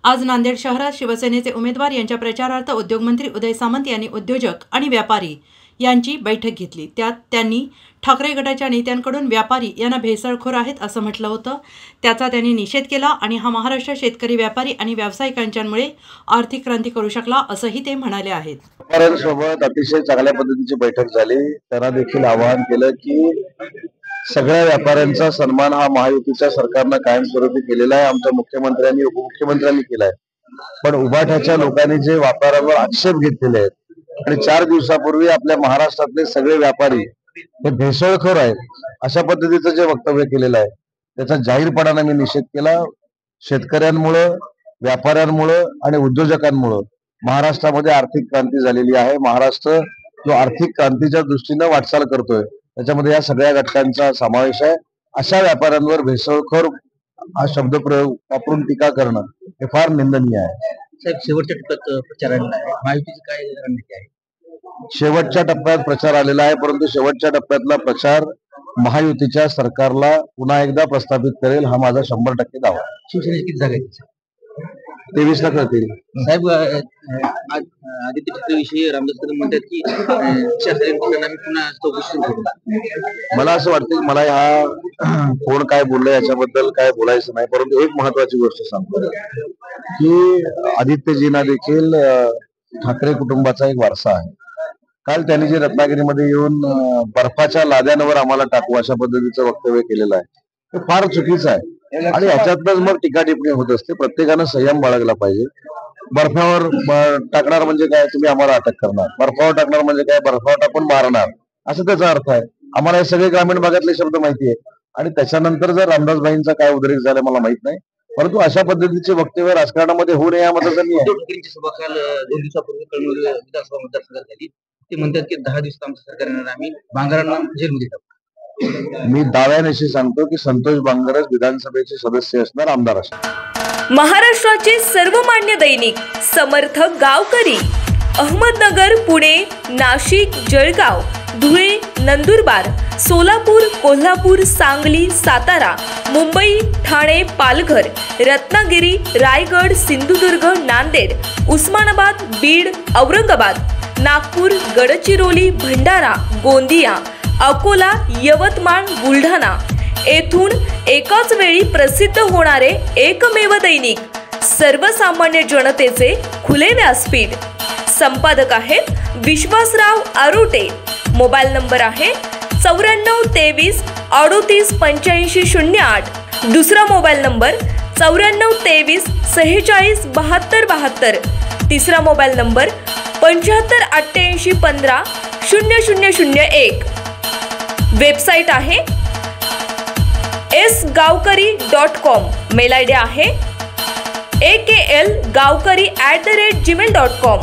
आज नांदेड शहरात शिवसेनेचे उमेदवार यांच्या प्रचारार्थ उद्योगमंत्री उदय सामंत यांनी उद्योजक आणि व्यापारी यांची बैठक घेतली। त्यात त्यांनी ठाकरे गटाच्या नेत्यांकडून व्यापारी यांना भेसळखोर आहेत असं म्हटलं होतं। त्याचा त्यांनी निषेध केला आणि हा महाराष्ट्र शेतकरी, व्यापारी आणि व्यावसायिकांच्यामुळे आर्थिक क्रांती करू शकला असंही ते म्हणाले आहेत। व्यापाऱ्यांसोबत अतिशय चांगल्या पद्धतीची बैठक झाली। त्यांना देखील आवाहन केलं की सगळ्या व्यापाऱ्यांचा सन्मान हा महायुतीच्या सरकारनं कायमस्वरूपी केलेला आहे। आमच्या मुख्यमंत्र्यांनी, उपमुख्यमंत्र्यांनी केलाय। पण उभाठ्याच्या लोकांनी जे व्यापाऱ्यांवर आक्षेप घेतलेले आहेत आणि 4 दिवसापूर्वी आपल्या महाराष्ट्रातले सगळे व्यापारी हे भेसळखोर आहेत अशा पद्धतीचं जे वक्तव्य केलेलं आहे त्याचा जाहीरपणाने मी निषेध केला। शेतकऱ्यांमुळे, व्यापाऱ्यांमुळे आणि उद्योजकांमुळे महाराष्ट्रामध्ये आर्थिक क्रांती झालेली आहे। महाराष्ट्र जो आर्थिक क्रांतीच्या दृष्टीने वाटचाल करतोय त्याच्यामध्ये या सगळ्या घटकांचा समावेश आहे। अशा व्यापाऱ्यांवर भेसळखोर हा शब्दप्रयोग वापरून टीका करणं हे फार निंदनीय आहे। साहेब, शेवटच्या टप्प्यात प्रचार आलेला आहे, महायुतीची काय रणनीती आहे? शेवटच्या टप्प्यात प्रचार आलेला आहे, परंतु शेवटच्या टप्प्यातला प्रचार महायुतीच्या सरकारला पुन्हा एकदा प्रस्थापित करेल हा माझा 100% दावा आहे। शिवसेनेची किती जागा आहे? 23 ला करतील साहेब, आज आदित्य ठाकरेविषयी रामदास कदम म्हणतात की पुन्हा चौकशी सुरू करू। मला असं वाटतं की मला हा कोण काय बोललं याच्याबद्दल काय बोलायचं नाही, परंतु एक महत्वाची गोष्ट सांगतो की आदित्यजींना देखील ठाकरे कुटुंबाचा एक वारसा आहे। काल त्यांनी जे रत्नागिरीमध्ये येऊन बर्फाच्या लाद्यांवर आम्हाला टाकू अशा पद्धतीचं वक्तव्य केलेलं आहे ते फार चुकीचं आहे आणि याच्यातच मग टीका टिप्पणी होत असते। प्रत्येकानं संयम बाळगला पाहिजे। बर्फावर टाकणार म्हणजे काय, तुम्ही आम्हाला अटक करणार, बर्फावर टाकणार म्हणजे काय, बर्फावर टाकून मारणार असं त्याचा अर्थ आहे। आम्हाला हे सगळे ग्रामीण भागातले शब्द माहिती आहे आणि त्याच्यानंतर जर रामदासभाईंचा काय उद्रेक झाला मला माहित नाही, परंतु अशा पद्धतीचे वक्तव्य राजकारणामध्ये होऊ नये यामध्ये मी आहे। सभा काल 2 दिवसापूर्वी कळमनुरी विधानसभा मतदारसंघात झाली। ते म्हणतात की 10 दिवस आमचं सरकार येणार, आम्ही बांगरांना जेलमध्ये टाकू। मी दाव्यानेशी सांगतो की संतोष बांगरच विधानसभेचे सदस्य असणार, आमदार असणार। महाराष्ट्राचे सर्वमान्य दैनिक समर्थ गावकरी अहमदनगर, पुणे, नाशिक, जळगाव, धुळे, नंदुरबार, सोलापूर, कोल्हापूर, सांगली, सातारा, मुंबई, ठाणे, पालघर, रत्नागिरी, रायगड, सिंधुदुर्ग, नांदेड, उस्मानाबाद, बीड, औरंगाबाद, नागपूर, गडचिरोली, भंडारा, गोंदिया, अकोला, यवतमाळ, बुलढाणा येथून एकाच वेळी प्रसिद्ध होणारे एकमेव दैनिक, सर्वसामान्य जनतेचे खुले व्यासपीठ। संपादक आहेत विश्वासराव आरोटे। मोबाईल नंबर आहे 94 23 38 85 08। दुसरा मोबाईल नंबर 94 23 46 72 72। तिसरा मोबाईल नंबर 75 88 15 0001। वेबसाईट आहे sgavkari.com। मेल आयडी आहे aklgavkari@gmail.com।